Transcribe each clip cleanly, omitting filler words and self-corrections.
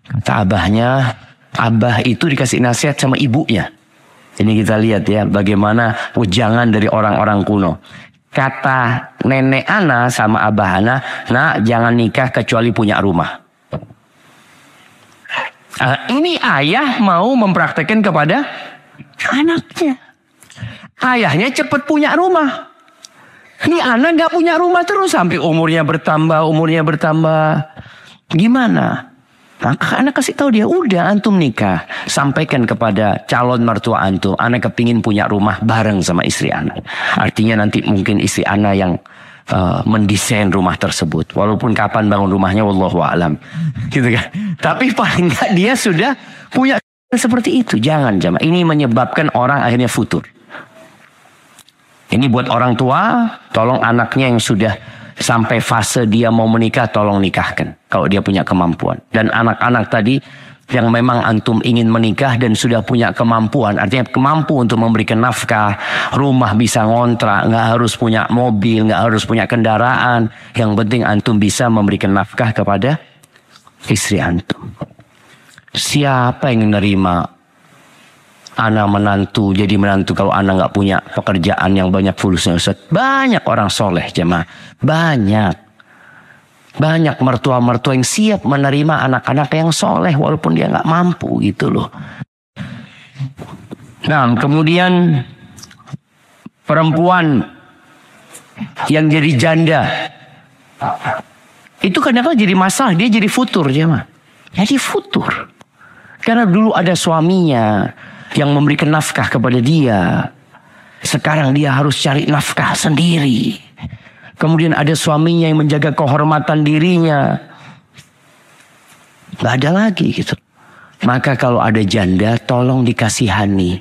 Kata abahnya, abah itu dikasih nasihat sama ibunya. Ini kita lihat ya bagaimana wejangan dari orang-orang kuno. Kata nenek ana sama abah ana, nak jangan nikah kecuali punya rumah. Ini ayah mau mempraktekkan kepada anaknya. Ayahnya cepat punya rumah. Ini anak gak punya rumah terus sampai umurnya bertambah. Gimana? Maka anak kasih tahu dia, udah antum nikah, sampaikan kepada calon mertua antum, anak kepingin punya rumah bareng sama istri anak. Artinya nanti mungkin istri anak yang mendesain rumah tersebut. Walaupun kapan bangun rumahnya, wallahu a'lam. Gitu kan? Tapi paling nggak dia sudah punya seperti itu. Jangan jamaah. Ini menyebabkan orang akhirnya futur. Ini buat orang tua, tolong anaknya yang sudah sampai fase dia mau menikah, tolong nikahkan. Kalau dia punya kemampuan. Dan anak-anak tadi yang memang antum ingin menikah dan sudah punya kemampuan. Artinya kemampu untuk memberikan nafkah. Rumah bisa ngontrak. Nggak harus punya mobil. Nggak harus punya kendaraan. Yang penting antum bisa memberikan nafkah kepada istri antum. Siapa yang menerima anak menantu, jadi menantu kalau anak nggak punya pekerjaan yang banyak fulusnya Ustaz? Banyak orang soleh jemaah. Banyak mertua-mertua yang siap menerima anak-anak yang soleh walaupun dia nggak mampu gitu loh. Nah kemudian perempuan yang jadi janda itu kadang-kadang jadi masalah, dia jadi futur jemaah. Jadi futur. Karena dulu ada suaminya yang memberikan nafkah kepada dia. Sekarang dia harus cari nafkah sendiri. Kemudian ada suaminya yang menjaga kehormatan dirinya. Gak ada lagi gitu. Maka kalau ada janda, tolong dikasihani.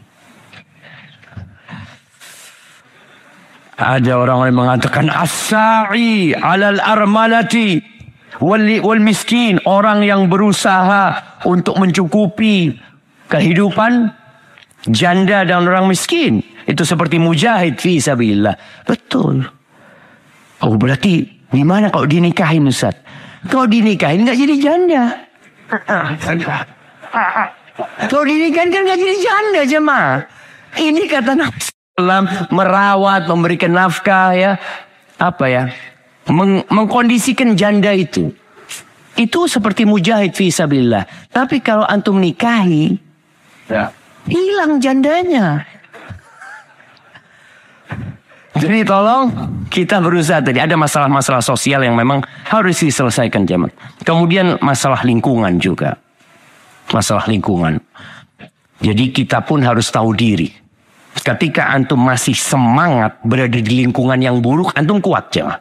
Ada orang yang mengatakan as-sa'i 'alal armalati wal miskin. Orang yang berusaha untuk mencukupi kehidupan janda dan orang miskin. Itu seperti mujahid fi sabilillah. Betul. Oh berarti gimana kalau dinikahin Ustaz? Kalau dinikahin gak jadi janda. Kalau dinikahin kan gak jadi janda jemaah. Ini kata Nabi SAW, merawat, memberikan nafkah ya. Apa ya? Mengkondisikan janda itu. Itu seperti mujahid fi sabilillah. Tapi kalau antum nikahi, ya, hilang jandanya. Jadi tolong kita berusaha tadi. Ada masalah-masalah sosial yang memang harus diselesaikan jemaah. Kemudian masalah lingkungan juga. Masalah lingkungan. Jadi kita pun harus tahu diri. Ketika antum masih semangat berada di lingkungan yang buruk, antum kuat jemaah.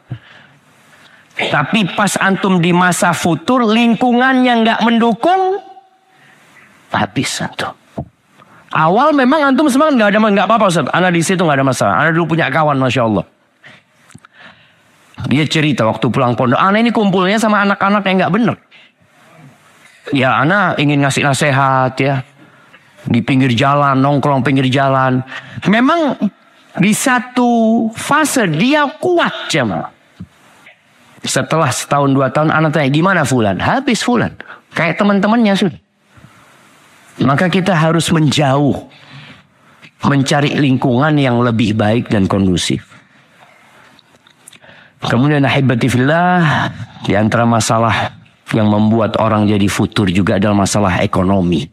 Tapi pas antum di masa futur, lingkungan yang gak mendukung, habis antum. Awal memang antum semangat, nggak apa-apa Ustaz. Ana di situ nggak ada masalah. Ana dulu punya kawan, masya Allah. Dia cerita waktu pulang pondok, Ana ini kumpulnya sama anak-anak yang nggak bener. Ya Ana ingin ngasih nasihat ya, di pinggir jalan, nongkrong pinggir jalan. Memang di satu fase dia kuat jemaah. Setelah setahun 2 tahun, Ana tanya gimana Fulan? Habis Fulan, kayak teman-temannya sudah. Maka kita harus menjauh, mencari lingkungan yang lebih baik dan kondusif. Kemudian ahibati fillah, di antara masalah yang membuat orang jadi futur juga adalah masalah ekonomi.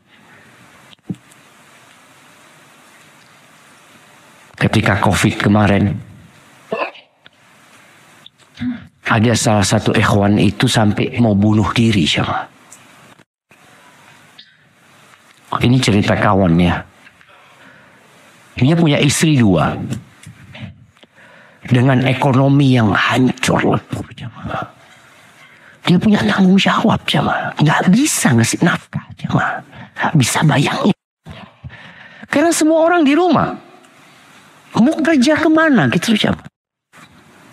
Ketika Covid kemarin, ada salah satu ikhwan itu sampai mau bunuh diri sama. Ini cerita kawannya. Dia punya istri 2. Dengan ekonomi yang hancur lebur. Dia punya tanggung jawab. Nggak bisa ngasih nafkah. Nggak bisa bayangin. Karena semua orang di rumah. Mau kerja kemana gitu.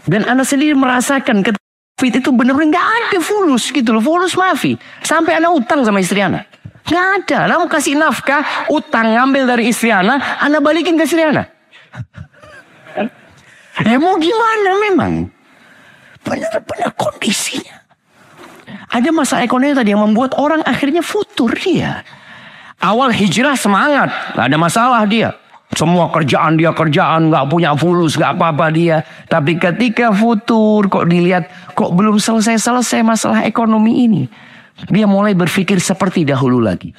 Dan anak sendiri merasakan Covid itu benar-benar nggak ada fulus gitu loh. Fulus maafi. Sampai anak utang sama istri anak. Nggak ada. Anak mau kasih nafkah, utang ngambil dari istri anak balikin ke istri anak. Ya mau gimana memang. Benar-benar kondisinya. Ada masalah ekonomi tadi yang membuat orang akhirnya futur dia. Awal hijrah semangat, gak ada masalah dia. Semua kerjaan, gak punya fulus, gak apa-apa dia. Tapi ketika futur, kok dilihat, kok belum selesai masalah ekonomi ini. Dia mulai berpikir seperti dahulu lagi.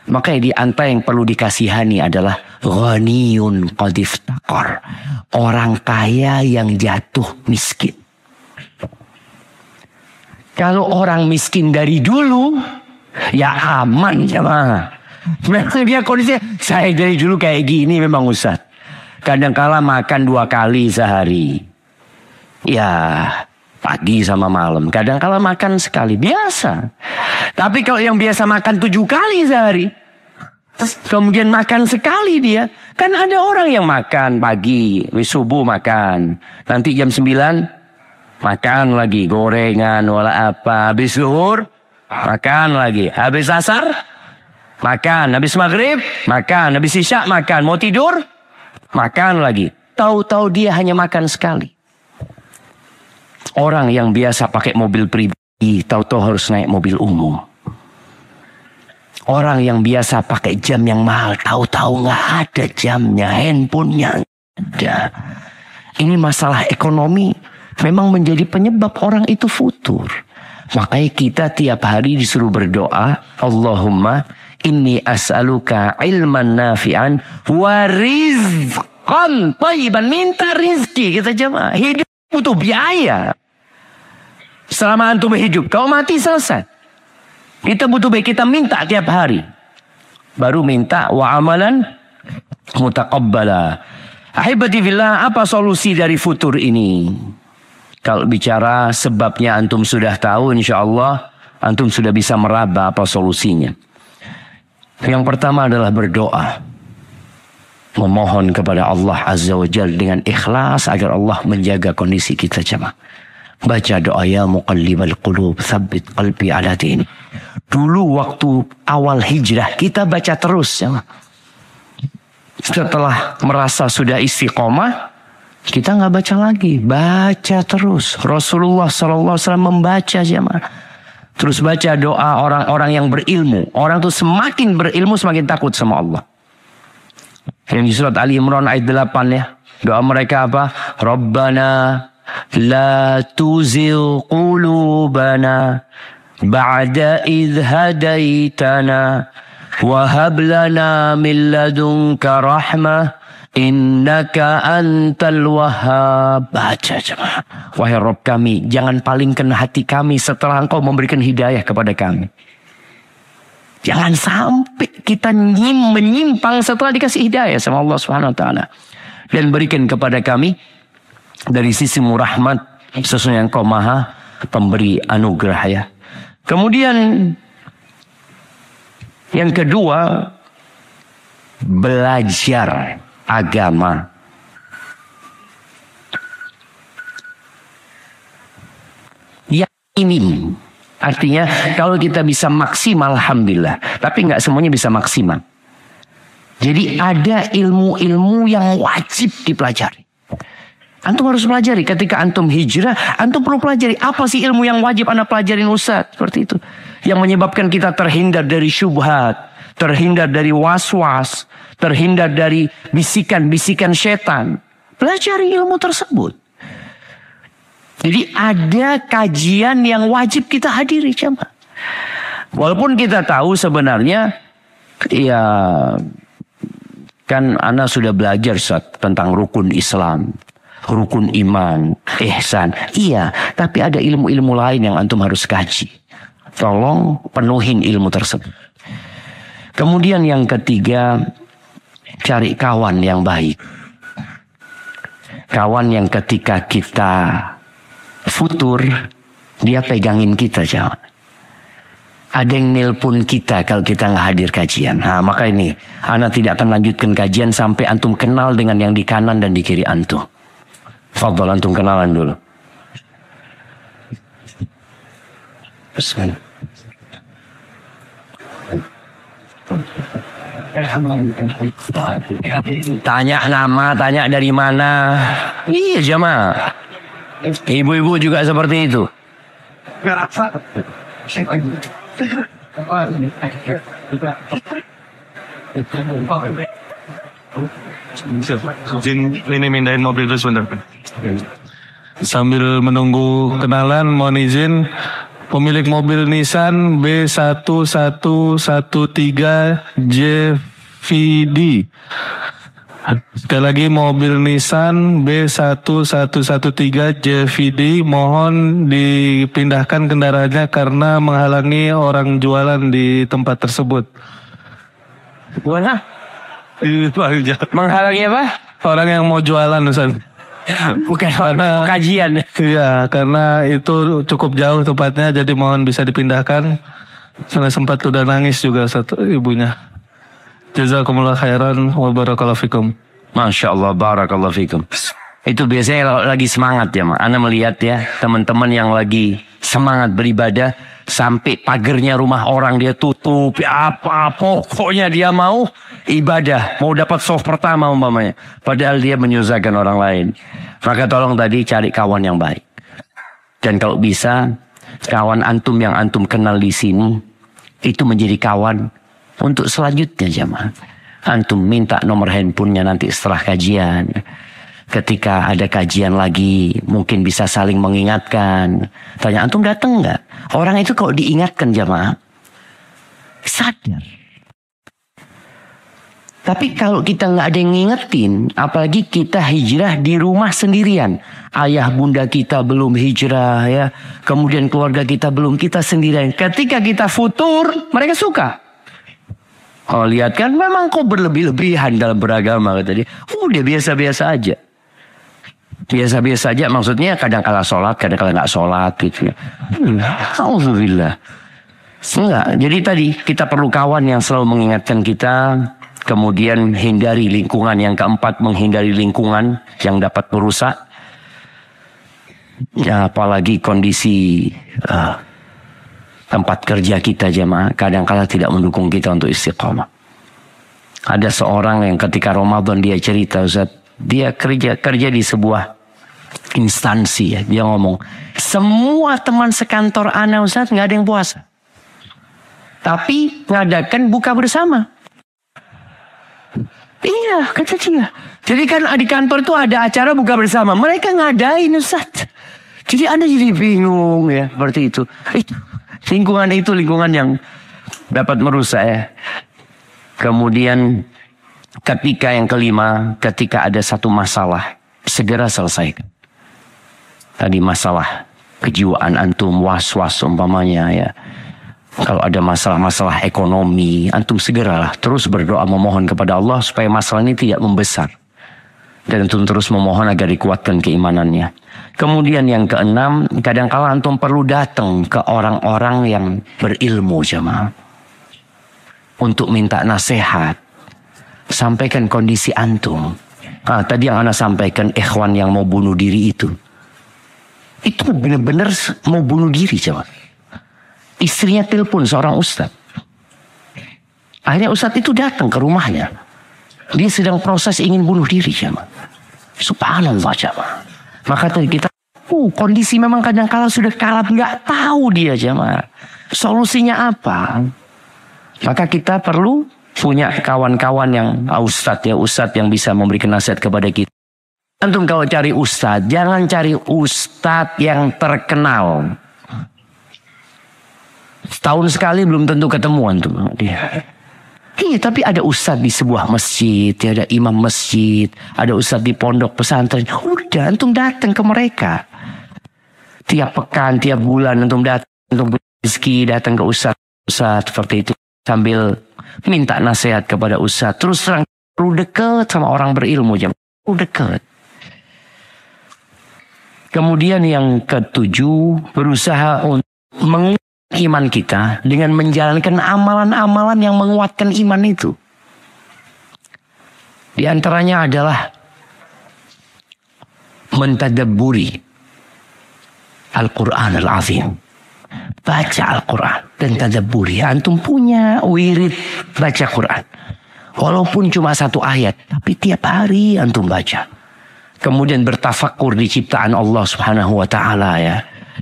Makanya di antara yang perlu dikasihani adalah ghaniyun qad iftaqar. Orang kaya yang jatuh miskin. Kalau orang miskin dari dulu, ya aman jemaah. Memang dia kondisinya, saya dari dulu kayak gini memang Ustaz. Kadang-kala makan 2 kali sehari. Ya pagi sama malam. Kadang-kala makan sekali, biasa. Tapi kalau yang biasa makan 7 kali sehari, kemudian makan sekali dia. Kan ada orang yang makan pagi, subuh makan. Nanti jam 9 makan lagi, gorengan, wala apa. Habis zuhur, makan lagi. Habis asar, makan. Habis maghrib, makan. Habis isya, makan. Mau tidur, makan lagi. Tahu-tahu dia hanya makan sekali. Orang yang biasa pakai mobil pribadi, tahu-tahu harus naik mobil umum. Orang yang biasa pakai jam yang mahal, tahu-tahu nggak ada jamnya, handphonenya ada. Ini masalah ekonomi memang menjadi penyebab orang itu futur. Makanya kita tiap hari disuruh berdoa, Allahumma inni as'aluka ilman nafi'an wa rizqan thayyiban. Minta rizki kita jemaah. Hidup butuh biaya. Selama antum hidup, kau mati selesai. Kita butuh baik, kita minta tiap hari. Baru minta wa amalan mutaqabbala. Ahibati fillah, apa solusi dari futur ini? Kalau bicara sebabnya antum sudah tahu, insya Allah antum sudah bisa meraba apa solusinya. Yang pertama adalah berdoa. Memohon kepada Allah Azza wa Jalla dengan ikhlas agar Allah menjaga kondisi kita jemaah. Baca doa ya muqallibal qulub tsabbit qalbi ala dini. Dulu waktu awal hijrah kita baca terus jemaah. Setelah merasa sudah istiqomah, kita nggak baca lagi, baca terus. Rasulullah SAW membaca jemaah. Terus baca doa orang-orang yang berilmu. Orang tuh semakin berilmu semakin takut sama Allah. Yang di surat Ali Imran ayat 8 ya. Doa mereka apa? Rabbana la tuzigh qulubana ba'da idh hadaitana wa hab lana min ladunka rahmah innaka antal wahhab. Baca jemaah. Wahai Rabb kami, jangan palingkan hati kami setelah Engkau memberikan hidayah kepada kami. Jangan sampai kita menyimpang setelah dikasih hidayah sama Allah Subhanahu wa taala. Dan berikan kepada kami dari sisimu rahmat, sesungguhnya Engkau Maha pemberi anugerah ya. Kemudian yang kedua, belajar agama. Yang ini artinya kalau kita bisa maksimal alhamdulillah, tapi nggak semuanya bisa maksimal. Jadi ada ilmu-ilmu yang wajib dipelajari. Antum harus pelajari. Ketika antum hijrah, antum perlu pelajari. Apa sih ilmu yang wajib anda pelajarin Ustaz? Seperti itu. Yang menyebabkan kita terhindar dari syubhat, terhindar dari was-was, terhindar dari bisikan-bisikan setan. Pelajari ilmu tersebut. Jadi ada kajian yang wajib kita hadiri jemaah. Walaupun kita tahu sebenarnya ya kan ana sudah belajar tentang rukun Islam, rukun iman, ihsan. Iya, tapi ada ilmu-ilmu lain yang antum harus kaji. Tolong penuhin ilmu tersebut. Kemudian yang ketiga, cari kawan yang baik. Kawan yang ketika kita futur, dia pegangin kita jangan. Ada yang nelpon kita kalau kita nggak hadir kajian. Nah, maka ini, ana tidak akan lanjutkan kajian sampai antum kenal dengan yang di kanan dan di kiri antum. Fadhal antum kenalan dulu. Bismillah. Tanya nama, tanya dari mana. Iya jemaah. Ibu-ibu juga seperti itu. Ini mindahin mobil dulu sebentar. Sambil menunggu kenalan, mohon izin pemilik mobil Nissan B1113JVD. Sekali lagi mobil Nissan B1113JVD, mohon dipindahkan kendaraannya karena menghalangi orang jualan di tempat tersebut. Gimana? Itu aja. Menghalangi apa? Orang yang mau jualan, Ustaz. Bukan Karena kajian. iya, karena itu cukup jauh tempatnya, jadi mohon bisa dipindahkan. Saya sempat udah nangis juga satu ibunya. Jazakumullah khairan wa barakallahu fikum. Masya Allah, barakallahu fikum. Itu biasanya kalau lagi semangat ya, Mak. Anda melihat ya, teman-teman yang lagi semangat beribadah, sampai pagernya rumah orang dia tutup, ya apa, pokoknya dia mau ibadah, mau dapat soft pertama umpamanya. Padahal dia menyusahkan orang lain. Maka tolong tadi cari kawan yang baik. Dan kalau bisa, kawan antum yang antum kenal di sini, itu menjadi kawan untuk selanjutnya jamaah. Antum minta nomor handphonenya nanti setelah kajian. Ketika ada kajian lagi, mungkin bisa saling mengingatkan. Tanya, antum datang nggak? Orang itu kalau diingatkan jamaah, sadar. Tapi kalau kita nggak ada yang ngingetin, apalagi kita hijrah di rumah sendirian. Ayah bunda kita belum hijrah ya. Kemudian keluarga kita belum, kita sendirian. Ketika kita futur, mereka suka. Oh lihat kan, memang kok berlebih-lebihan dalam beragama kata dia. Udah biasa-biasa aja. Biasa-biasa aja maksudnya kadang kala sholat, kadang kala nggak sholat gitu ya. Alhamdulillah. Enggak. Jadi tadi kita perlu kawan yang selalu mengingatkan kita. Kemudian hindari lingkungan. Yang keempat, menghindari lingkungan yang dapat merusak. Ya, apalagi kondisi tempat kerja kita jemaah kadang-kala tidak mendukung kita untuk istiqomah. Ada seorang yang ketika Ramadan dia cerita, Ustaz, dia kerja di sebuah instansi ya. Dia ngomong, semua teman sekantor ana Ustaz nggak ada yang puasa, tapi ngadakan buka bersama. Iya kata dia. Jadi kan di kantor itu ada acara buka bersama, mereka ngadain Ustaz. Jadi Anda jadi bingung ya seperti itu. Lingkungan itu lingkungan yang dapat merusak ya. Kemudian ketika yang kelima, ketika ada satu masalah, segera selesaikan. Tadi masalah kejiwaan antum, was-was umpamanya ya. Kalau ada masalah-masalah ekonomi, antum segeralah terus berdoa memohon kepada Allah supaya masalah ini tidak membesar. Dan antum terus memohon agar dikuatkan keimanannya. Kemudian yang keenam, kadang-kala antum perlu datang ke orang-orang yang berilmu jemaah. Untuk minta nasihat. Sampaikan kondisi antum. Tadi yang ana sampaikan, ikhwan yang mau bunuh diri itu. Itu benar-benar mau bunuh diri jemaah. Istrinya telepon seorang ustadz. Akhirnya ustadz itu datang ke rumahnya. Dia sedang proses ingin bunuh diri jemaah. Subhanallah jemaah. Maka tadi kita, kondisi memang kadang-kala sudah kalap, nggak tahu dia jemaah. Solusinya apa? Maka kita perlu punya kawan-kawan yang ustadz yang bisa memberikan nasihat kepada kita. Antum kalau cari ustadz, jangan cari ustadz yang terkenal. Setahun sekali belum tentu ketemu antum dia. Iya, tapi ada ustadz di sebuah masjid, ada imam masjid, ada ustadz di pondok pesantren. Udah, antum datang ke mereka. Tiap pekan, tiap bulan antum datang untuk rezeki, datang ke ustadz seperti itu. Sambil minta nasihat kepada ustadz. Terus terang, perlu dekat sama orang berilmu. Perlu dekat. Kemudian yang ketujuh, berusaha untuk menguatkan iman kita dengan menjalankan amalan-amalan yang menguatkan iman itu. Di antaranya adalah mentadabburi Al-Quran Al-Azim. Baca Al-Quran dan tadabburi. Antum punya wirid baca Quran. Walaupun cuma satu ayat, tapi tiap hari antum baca. Kemudian bertafakur di ciptaan Allah Subhanahu wa taala ya.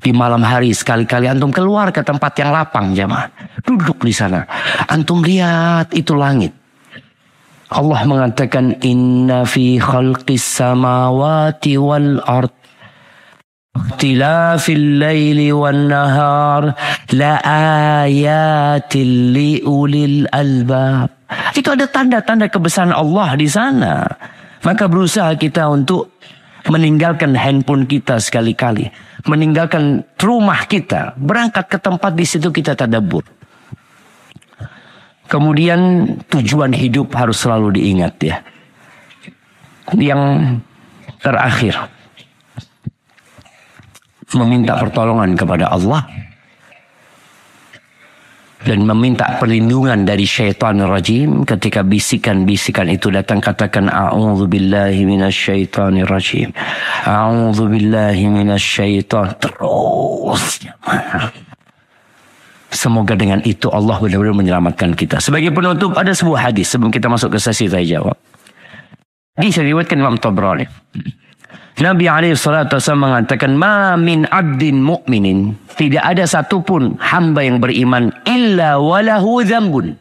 Di malam hari sekali-kali antum keluar ke tempat yang lapang jamaah. Duduk di sana. Antum lihat itu langit. Allah mengatakan inna fi khalqis samawati wal ard ikhtilafil laili wan nahar la ayatil li ulil albab. Itu ada tanda-tanda kebesaran Allah di sana. Maka berusaha kita untuk meninggalkan handphone kita sekali-kali, meninggalkan rumah kita, berangkat ke tempat di situ kita tadabbur. Kemudian tujuan hidup harus selalu diingat ya. Yang terakhir, meminta pertolongan kepada Allah dan meminta perlindungan dari syaitanir rajim. Ketika bisikan-bisikan itu datang, katakan a'udzubillahi minasyaitonir rajim. A'udzubillahi minasyaiton. Terus. Semoga dengan itu Allah benar-benar menyelamatkan kita. Sebagai penutup ada sebuah hadis sebelum kita masuk ke sesi tanya jawab. Diriwayatkan Imam Tabrani. Nabi SAW mengatakan, ma min abdin mu'minin, tidak ada satupun hamba yang beriman illa walahu dzambun,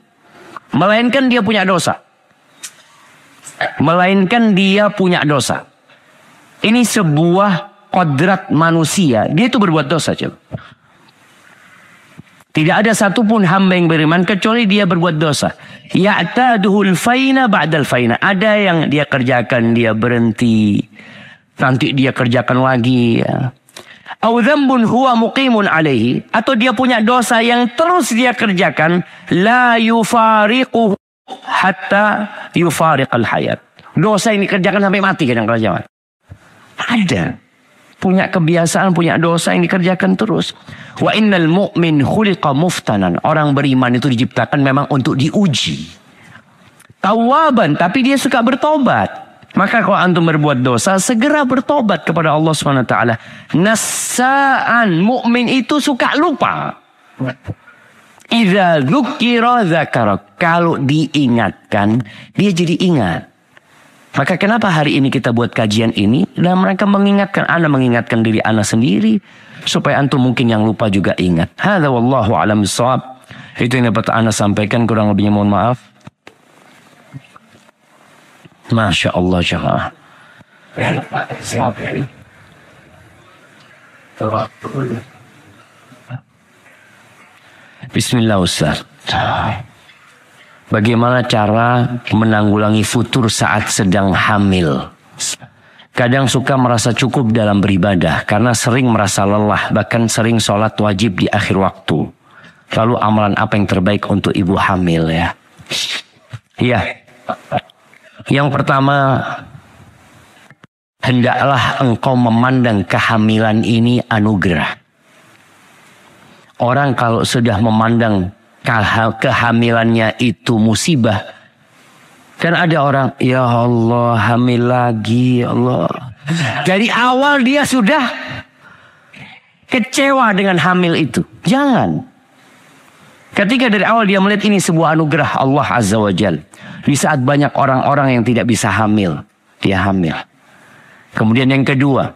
melainkan dia punya dosa. Melainkan dia punya dosa. Ini sebuah kodrat manusia, dia itu berbuat dosa. Coba. Tidak ada satupun hamba yang beriman kecuali dia berbuat dosa. Ya'taduhul faina ba'dal faina. Ada yang dia kerjakan, dia berhenti. Nanti dia kerjakan lagi. Au dzambun huwa muqimun alaihi. Atau dia punya dosa yang terus dia kerjakan. La yufariquhu hatta yufariqal hayat. Dosa yang dikerjakan sampai mati kadang-kadang. Ada. Punya kebiasaan, punya dosa yang dikerjakan terus. Wa innal mu'min khuliqa muftanan. Orang beriman itu diciptakan memang untuk diuji. Tawwaban, tapi dia suka bertobat. Maka kalau antum berbuat dosa, segera bertobat kepada Allah SWT. Nassa'an, mukmin itu suka lupa. Idza dzukira dzakara. Kalau diingatkan, dia jadi ingat. Maka kenapa hari ini kita buat kajian ini? Dan mereka mengingatkan, ana mengingatkan diri ana sendiri. Supaya antum mungkin yang lupa juga ingat. Hadza wallahu a'lam bishawab. Itu yang dapat ana sampaikan, kurang lebihnya mohon maaf. Masya Allah jemaah. Bismillah Ustaz. Bagaimana cara menanggulangi futur saat sedang hamil? Kadang suka merasa cukup dalam beribadah karena sering merasa lelah, bahkan sering sholat wajib di akhir waktu. Lalu amalan apa yang terbaik untuk ibu hamil ya? Iya. Yang pertama, hendaklah engkau memandang kehamilan ini anugerah. Orang kalau sudah memandang kehamilannya itu musibah. Kan ada orang, ya Allah hamil lagi, ya Allah. Dari awal dia sudah kecewa dengan hamil itu. Jangan. Ketika dari awal dia melihat ini sebuah anugerah Allah Azza wa Jal. Di saat banyak orang-orang yang tidak bisa hamil, dia hamil. Kemudian yang kedua,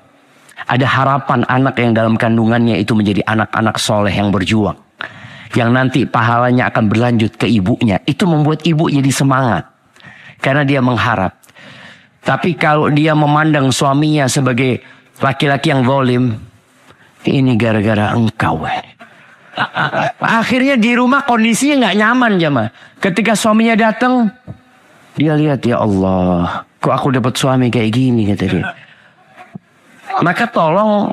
ada harapan anak yang dalam kandungannya itu menjadi anak-anak soleh yang berjuang. Yang nanti pahalanya akan berlanjut ke ibunya. Itu membuat ibu jadi semangat. Karena dia mengharap. Tapi kalau dia memandang suaminya sebagai laki-laki yang zalim, ini gara-gara engkau. Akhirnya di rumah kondisinya nggak nyaman jemaah. Ketika suaminya datang, dia lihat, ya Allah, kok aku dapat suami kayak gini, kata dia. Maka tolong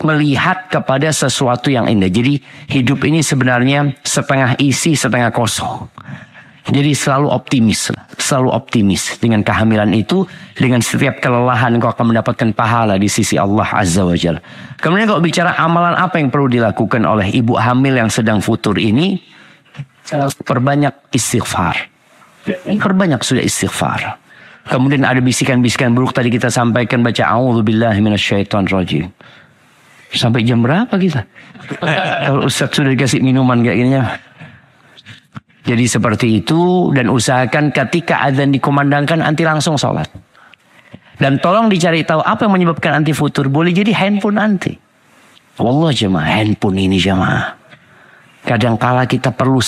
melihat kepada sesuatu yang indah. Jadi hidup ini sebenarnya setengah isi, setengah kosong. Jadi selalu optimis dengan kehamilan itu. Dengan setiap kelelahan kau akan mendapatkan pahala di sisi Allah Azza wa Jalla. Kemudian kalau bicara amalan apa yang perlu dilakukan oleh ibu hamil yang sedang futur ini, perbanyak istighfar. Perbanyak sudah istighfar. Kemudian ada bisikan-bisikan buruk tadi kita sampaikan, baca a'udzubillahi minasyaitonir rajim. Sampai jam berapa kita? Kalau Ustaz sudah dikasih minuman kayak gini. Jadi seperti itu, dan usahakan ketika azan dikumandangkan anti langsung sholat. Dan tolong dicari tahu apa yang menyebabkan anti futur. Boleh jadi handphone anti. Wallah jemaah, handphone ini jemaah. Kadangkala kita perlu